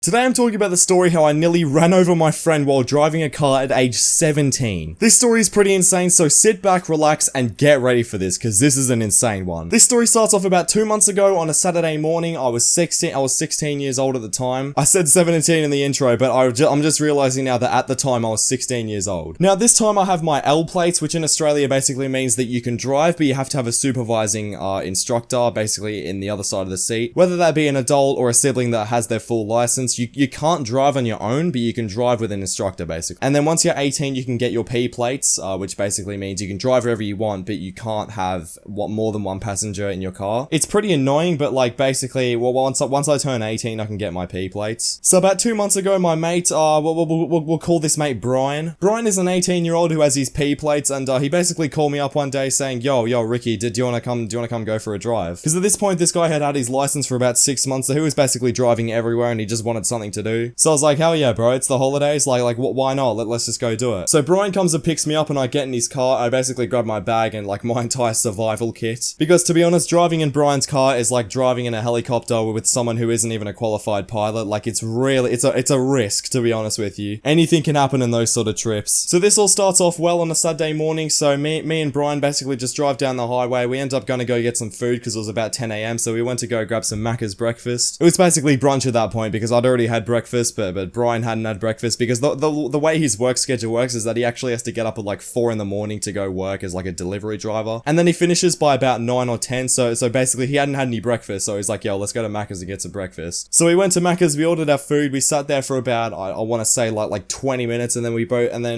Today I'm talking about the story how I nearly ran over my friend while driving a car at age 17. This story is pretty insane, so sit back, relax, and get ready for this, because this is an insane one. This story starts off about 2 months ago on a Saturday morning. I was 16 years old at the time. I said 17 in the intro, but I'm just realizing now that at the time I was 16 years old. Now this time I have my L plates, which in Australia basically means that you can drive, but you have to have a supervising instructor, basically in the other side of the seat. Whether that be an adult or a sibling that has their full license, you can't drive on your own, but you can drive with an instructor basically. And then once you're 18, you can get your P plates, which basically means you can drive wherever you want, but you can't have more than one passenger in your car. It's pretty annoying, but like basically, well, once I turn 18, I can get my P plates. So about 2 months ago, my mate, we'll call this mate Brian. Brian is an 18-year-old who has his P plates, and he basically called me up one day saying, yo, Ricky, do you want to come go for a drive? Because at this point, this guy had his license for about 6 months, so he was basically driving everywhere, and he just wanted something to do. So I was like, hell yeah, bro, it's the holidays, why not? Let's just go do it. So Brian comes and picks me up, and I get in his car. I basically grab my bag and like my entire survival kit. Because to be honest, driving in Brian's car is like driving in a helicopter with someone who isn't even a qualified pilot. Like it's a risk, to be honest with you. Anything can happen in those sort of trips. So this all starts off well on a Saturday morning. So me and Brian basically just drive down the highway. We end up going to go get some food because it was about 10 a.m. So we went to go grab some Macca's breakfast. It was basically brunch at that point because I'd already had breakfast, but Brian hadn't had breakfast because the way his work schedule works is that he actually has to get up at like 4 in the morning to go work as like a delivery driver. And then he finishes by about 9 or 10. So basically he hadn't had any breakfast. So he's like, yo, let's go to Macca's and get some breakfast. So we went to Macca's, we ordered our food. We sat there for about, I want to say like 20 minutes. And then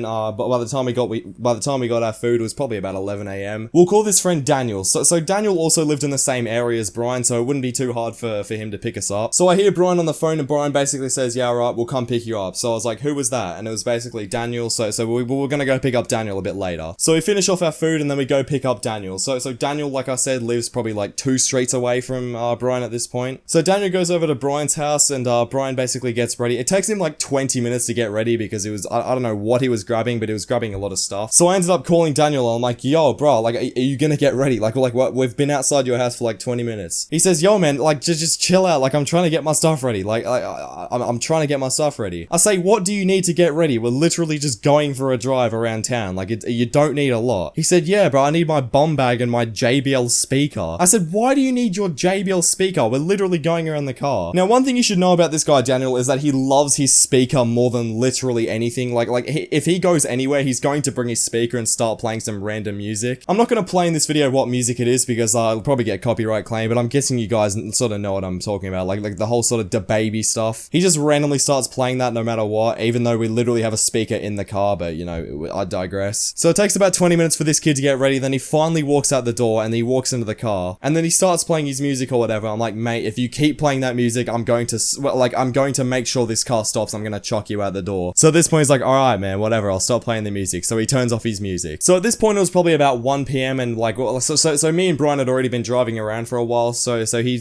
but by the time we got our food, it was probably about 11 a.m. We'll call this friend Daniel. So Daniel also lived in the same area as Brian. So it wouldn't be too hard for him to pick us up. So I hear Brian on the phone and Brian basically says, yeah, alright, we'll come pick you up. So I was like, who was that? And it was basically Daniel. So we were gonna go pick up Daniel a bit later. So we finish off our food and then we go pick up Daniel. So Daniel, like I said, lives probably like 2 streets away from Brian at this point. So Daniel goes over to Brian's house and Brian basically gets ready. It takes him like 20 minutes to get ready because it was, I don't know what he was grabbing, but he was grabbing a lot of stuff. So I ended up calling Daniel. I'm like, yo, bro, like, are you gonna get ready? Like what? We've been outside your house for like 20 minutes. He says, yo, man, like, just chill out. Like, I'm trying to get my stuff ready. Like, I'm trying to get my stuff ready. I say, what do you need to get ready? We're literally just going for a drive around town. Like, you don't need a lot. He said, yeah, bro, I need my bomb bag and my JBL speaker. I said, why do you need your JBL speaker? We're literally going around the car. Now, one thing you should know about this guy, Daniel, is that he loves his speaker more than literally anything. If he goes anywhere, he's going to bring his speaker and start playing some random music. I'm not going to play in this video what music it is because I'll probably get copyright claim, but I'm guessing you guys sort of know what I'm talking about. Like the whole sort of DaBaby stuff. He just randomly starts playing that no matter what, even though we literally have a speaker in the car, but you know, I digress. So it takes about 20 minutes for this kid to get ready, then he finally walks out the door and he walks into the car, and then he starts playing his music or whatever. I'm like, mate, if you keep playing that music, I'm going to make sure this car stops. I'm going to chuck you out the door. So at this point, he's like, alright, man, whatever, I'll stop playing the music. So he turns off his music. So at this point, it was probably about 1 p.m. and like, so me and Brian had already been driving around for a while. So he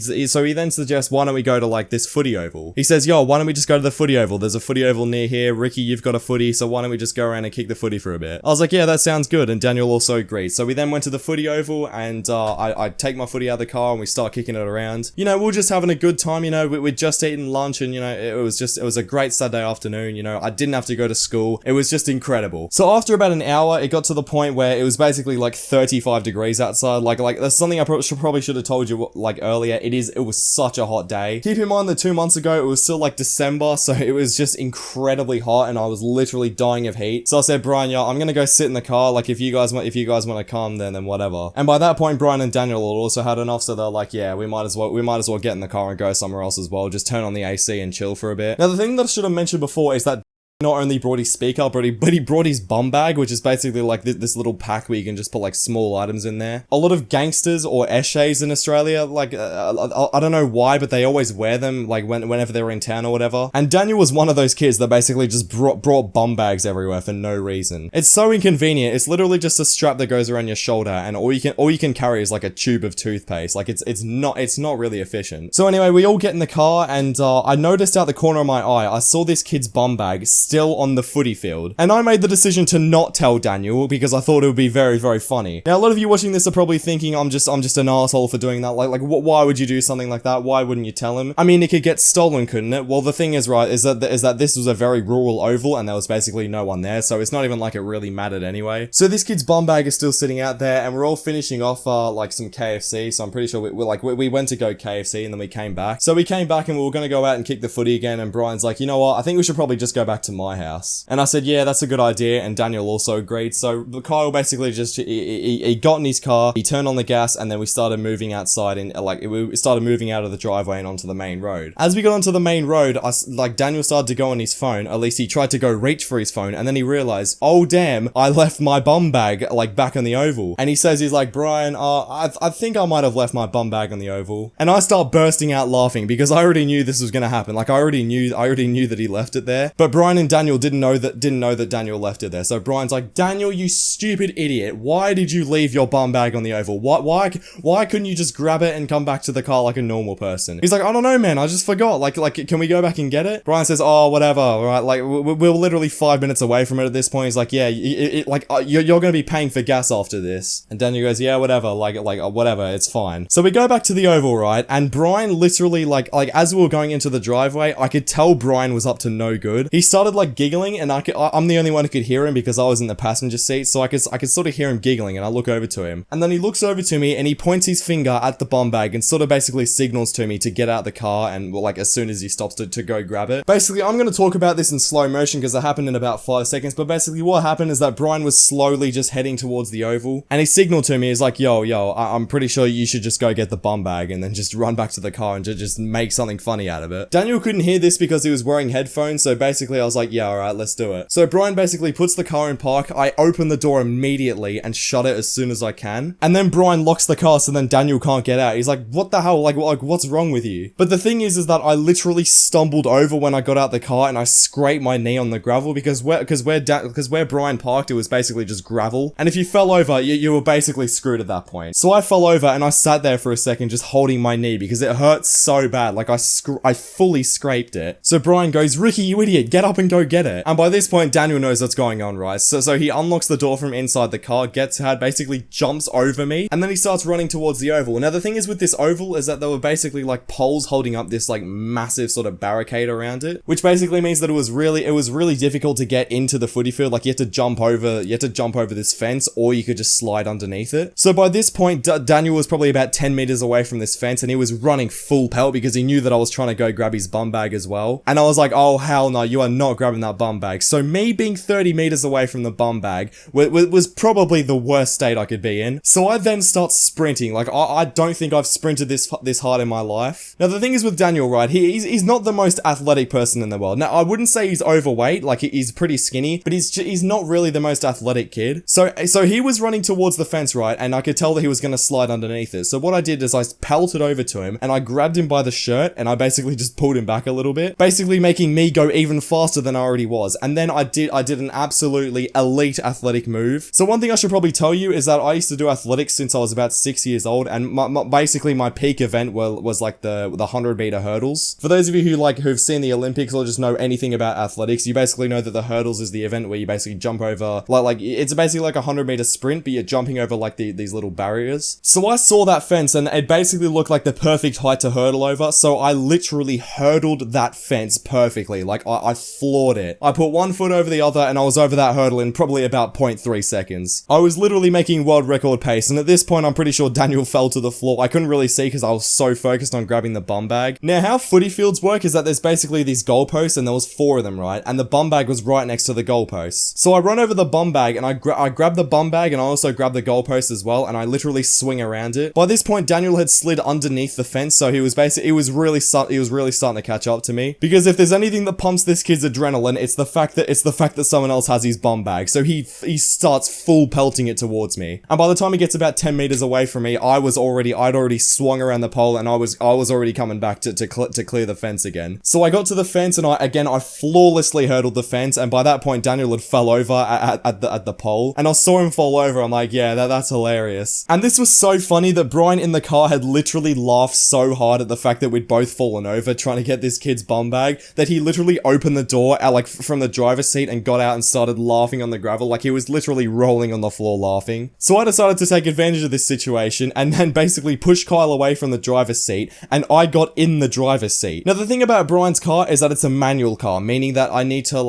then suggests, why don't we go to like this footy oval? He says, yo, why don't we just go to the footy oval? There's a footy oval near here. Ricky, you've got a footy, so why don't we just go around and kick the footy for a bit? I was like, yeah, that sounds good. And Daniel also agreed. So we then went to the footy oval and I take my footy out of the car and we start kicking it around. You know, we were just having a good time, you know, we'd just eaten lunch and, you know, it was a great Saturday afternoon, you know, I didn't have to go to school. It was just incredible. So after about an hour, it got to the point where it was basically like 35 degrees outside. Like that's something I probably should have told you like earlier. It was such a hot day. Keep in mind that 2 months ago, it was still like December, so it was just incredibly hot and I was literally dying of heat. So I said, Brian, yo, I'm gonna go sit in the car. Like if you guys want to come, then whatever. And by that point, Brian and Daniel had also had enough, so they're like, yeah, we might as well get in the car and go somewhere else as well. Just turn on the AC and chill for a bit. Now the thing that I should have mentioned before is that not only brought his speaker, but he brought his bum bag, which is basically like this little pack where you can just put like small items in there. A lot of gangsters or eshays in Australia, like, I don't know why, but they always wear them, like, whenever they're in town or whatever. And Daniel was one of those kids that basically just brought bum bags everywhere for no reason. It's so inconvenient. It's literally just a strap that goes around your shoulder, and all you can carry is like a tube of toothpaste. Like, it's not really efficient. So anyway, we all get in the car, and I noticed out the corner of my eye, I saw this kid's bum bag still on the footy field. And I made the decision to not tell Daniel because I thought it would be very, very funny. Now, a lot of you watching this are probably thinking I'm just an asshole for doing that. Like, why would you do something like that? Why wouldn't you tell him? I mean, it could get stolen, couldn't it? Well, the thing is, right, is that this was a very rural oval and there was basically no one there, so it's not even like it really mattered anyway. So this kid's bum bag is still sitting out there, and we're all finishing off like some KFC. So I'm pretty sure we went to go KFC and then we came back. So we came back and we were gonna go out and kick the footy again. And Brian's like, you know what? I think we should probably just go back to my house. And I said, yeah, that's a good idea. And Daniel also agreed. So Kyle basically just he got in his car, he turned on the gas, and then we started moving outside and we started moving out of the driveway and onto the main road. As we got onto the main road, Daniel started to go on his phone. At least he tried to go reach for his phone, and then he realized, oh damn, I left my bum bag like back on the oval. And he says, he's like, Brian, I think I might have left my bum bag on the oval. And I start bursting out laughing because I already knew this was gonna happen. Like I already knew that he left it there. But Brian and Daniel didn't know that Daniel left it there. So Brian's like, Daniel, you stupid idiot, why did you leave your bum bag on the oval? Why couldn't you just grab it and come back to the car like a normal person? He's like, I don't know, man, I just forgot. Like, can we go back and get it? Brian says, oh, whatever, right? Like, we're literally 5 minutes away from it at this point. He's like, yeah, you're gonna be paying for gas after this. And Daniel goes, yeah, whatever, whatever, it's fine. So we go back to the oval, right? And Brian literally, like as we were going into the driveway, I could tell Brian was up to no good. He started like giggling, and I'm the only one who could hear him because I was in the passenger seat, so I could sort of hear him giggling, and I look over to him. And then he looks over to me and he points his finger at the bum bag and sort of basically signals to me to get out the car, and like as soon as he stops to go grab it. Basically, I'm gonna talk about this in slow motion because it happened in about 5 seconds, but basically what happened is that Brian was slowly just heading towards the oval, and he signaled to me, he's like, yo, I'm pretty sure you should just go get the bum bag and then just run back to the car and just make something funny out of it. Daniel couldn't hear this because he was wearing headphones, so basically I was like, yeah, alright, let's do it. So Brian basically puts the car in park, I open the door immediately and shut it as soon as I can, and then Brian locks the car so then Daniel can't get out. He's like, what the hell, like what's wrong with you? But the thing is that I literally stumbled over when I got out the car and I scraped my knee on the gravel because where Brian parked, it was basically just gravel, and if you fell over, you were basically screwed at that point. So I fell over and I sat there for a second just holding my knee because it hurt so bad, like I fully scraped it. So Brian goes, Ricky, you idiot, get up and go get it. And by this point, Daniel knows what's going on, right? So he unlocks the door from inside the car, gets out, basically jumps over me, and then he starts running towards the oval. Now the thing is with this oval is that there were basically like poles holding up this like massive sort of barricade around it, which basically means that it was really difficult to get into the footy field. Like you had to jump over this fence, or you could just slide underneath it. So by this point, Daniel was probably about 10 meters away from this fence, and he was running full pelt because he knew that I was trying to go grab his bum bag as well. And I was like, oh hell no, you are not grabbing that bum bag. So me being 30 meters away from the bum bag was probably the worst state I could be in. So I then start sprinting. Like I don't think I've sprinted this hard in my life. Now the thing is with Daniel, right, he's not the most athletic person in the world. Now I wouldn't say he's overweight, like he's pretty skinny, but he's not really the most athletic kid. So he was running towards the fence, right, and I could tell that he was going to slide underneath it. So what I did is I pelted over to him and I grabbed him by the shirt and I basically just pulled him back a little bit, basically making me go even faster than I already was. And then I did an absolutely elite athletic move. So one thing I should probably tell you is that I used to do athletics since I was about 6 years old, and basically my peak event was like the 100-meter hurdles. For those of you who've seen the Olympics or just know anything about athletics, you basically know that the hurdles is the event where you basically jump over like it's basically like a 100-meter sprint, but you're jumping over like these little barriers. So I saw that fence and it basically looked like the perfect height to hurdle over, so I literally hurdled that fence perfectly. Like I floored it. I put one foot over the other and I was over that hurdle in probably about 0.3 seconds. I was literally making world record pace, and at this point I'm pretty sure Daniel fell to the floor. I couldn't really see because I was so focused on grabbing the bum bag. Now how footy fields work is that there's basically these goalposts and there was 4 of them, right? And the bum bag was right next to the goalposts. So I run over the bum bag and I grab the bum bag and I also grab the goalpost as well, and I literally swing around it. By this point Daniel had slid underneath the fence, so he was really starting to catch up to me, because if there's anything that pumps this kid's adrenaline, it's the fact that someone else has his bum bag. So he starts full pelting it towards me, and by the time he gets about 10 meters away from me, I'd already swung around the pole and I was already coming back to clear the fence again. So I got to the fence and I flawlessly hurdled the fence, and by that point Daniel had fell over at the pole, and I saw him fall over. I'm like, yeah, that's hilarious. And this was so funny that Brian in the car had literally laughed so hard at the fact that we'd both fallen over trying to get this kid's bum bag that he literally opened the door like from the driver's seat and got out and started laughing on the gravel. Like he was literally rolling on the floor laughing. So I decided to take advantage of this situation and then basically push Kyle away from the driver's seat, and I got in the driver's seat. Now the thing about Brian's car is that it's a manual car, meaning that I need to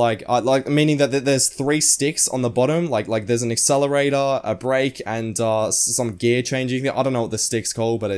meaning that there's 3 sticks on the bottom, like there's an accelerator, a brake, and some gear changing thing. I don't know what the stick's called, but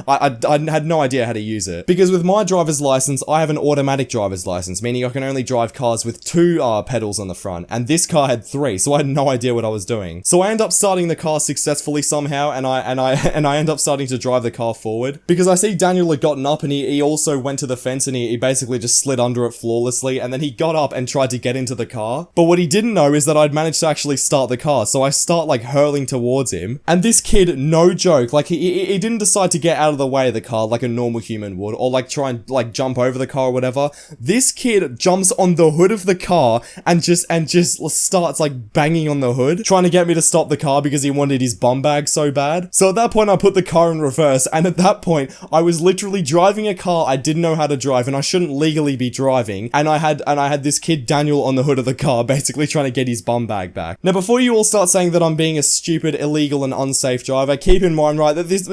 I had no idea how to use it. Because with my driver's license, I have an automatic driver's license, meaning I can only drive cars with 2 pedals on the front, and this car had 3, so I had no idea what I was doing. So I end up starting the car successfully somehow, and I end up starting to drive the car forward, because I see Daniel had gotten up and he also went to the fence and he basically just slid under it flawlessly, and then he got up and tried to get into the car. But what he didn't know is that I'd managed to actually start the car, so I start like hurling towards him, and this kid, no joke, like he didn't decide to get out of the way of the car like a normal human would, or like try and like jump over the car or whatever. This kid jumps on the hood of the car and just starts like banging on the hood, trying to get me to stop the car because he wanted his bum bag so bad. So at that point I put the car in reverse, and at that point I was literally driving a car I didn't know how to drive and I shouldn't legally be driving, and I had this kid Daniel on the hood of the car basically trying to get his bum bag back. Now before you all start saying that I'm being a stupid, illegal and unsafe driver, keep in mind, right, that this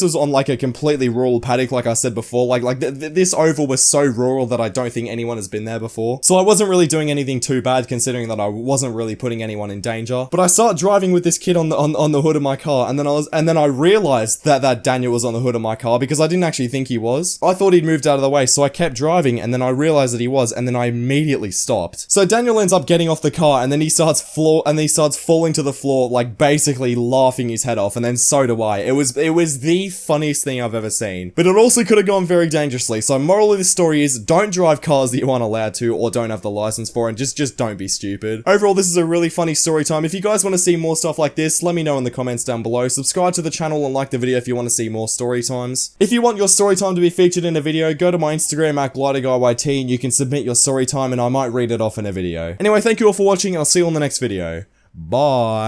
was on like a completely rural paddock, like I said before. Like this oval was so rural that I don't think anyone has been there before. So I wasn't really doing anything too bad, considering that I wasn't really putting anyone in danger. But I start driving with this kid on the hood of my car, and then I realized that Daniel was on the hood of my car because I didn't actually think he was. I thought he'd moved out of the way, so I kept driving, and then I realized that he was, and then I immediately stopped. So Daniel ends up getting off the car, and then he starts falling to the floor, like basically laughing his head off, and then so do I. It was the funniest thing I've ever seen. But it also could have gone very dangerously. So moral of this story is, don't drive cars that you aren't allowed to or don't have the license for, and just don't be stupid. Overall, this is a really funny story time. If you guys want to see more stuff like this, let me know in the comments down below. Subscribe to the channel and like the video if you want to see more story times. If you want your story time to be featured in a video, go to my Instagram at @GliderGuyYT and you can submit your story time and I might read it off in a video. Anyway, thank you all for watching and I'll see you on the next video. Bye.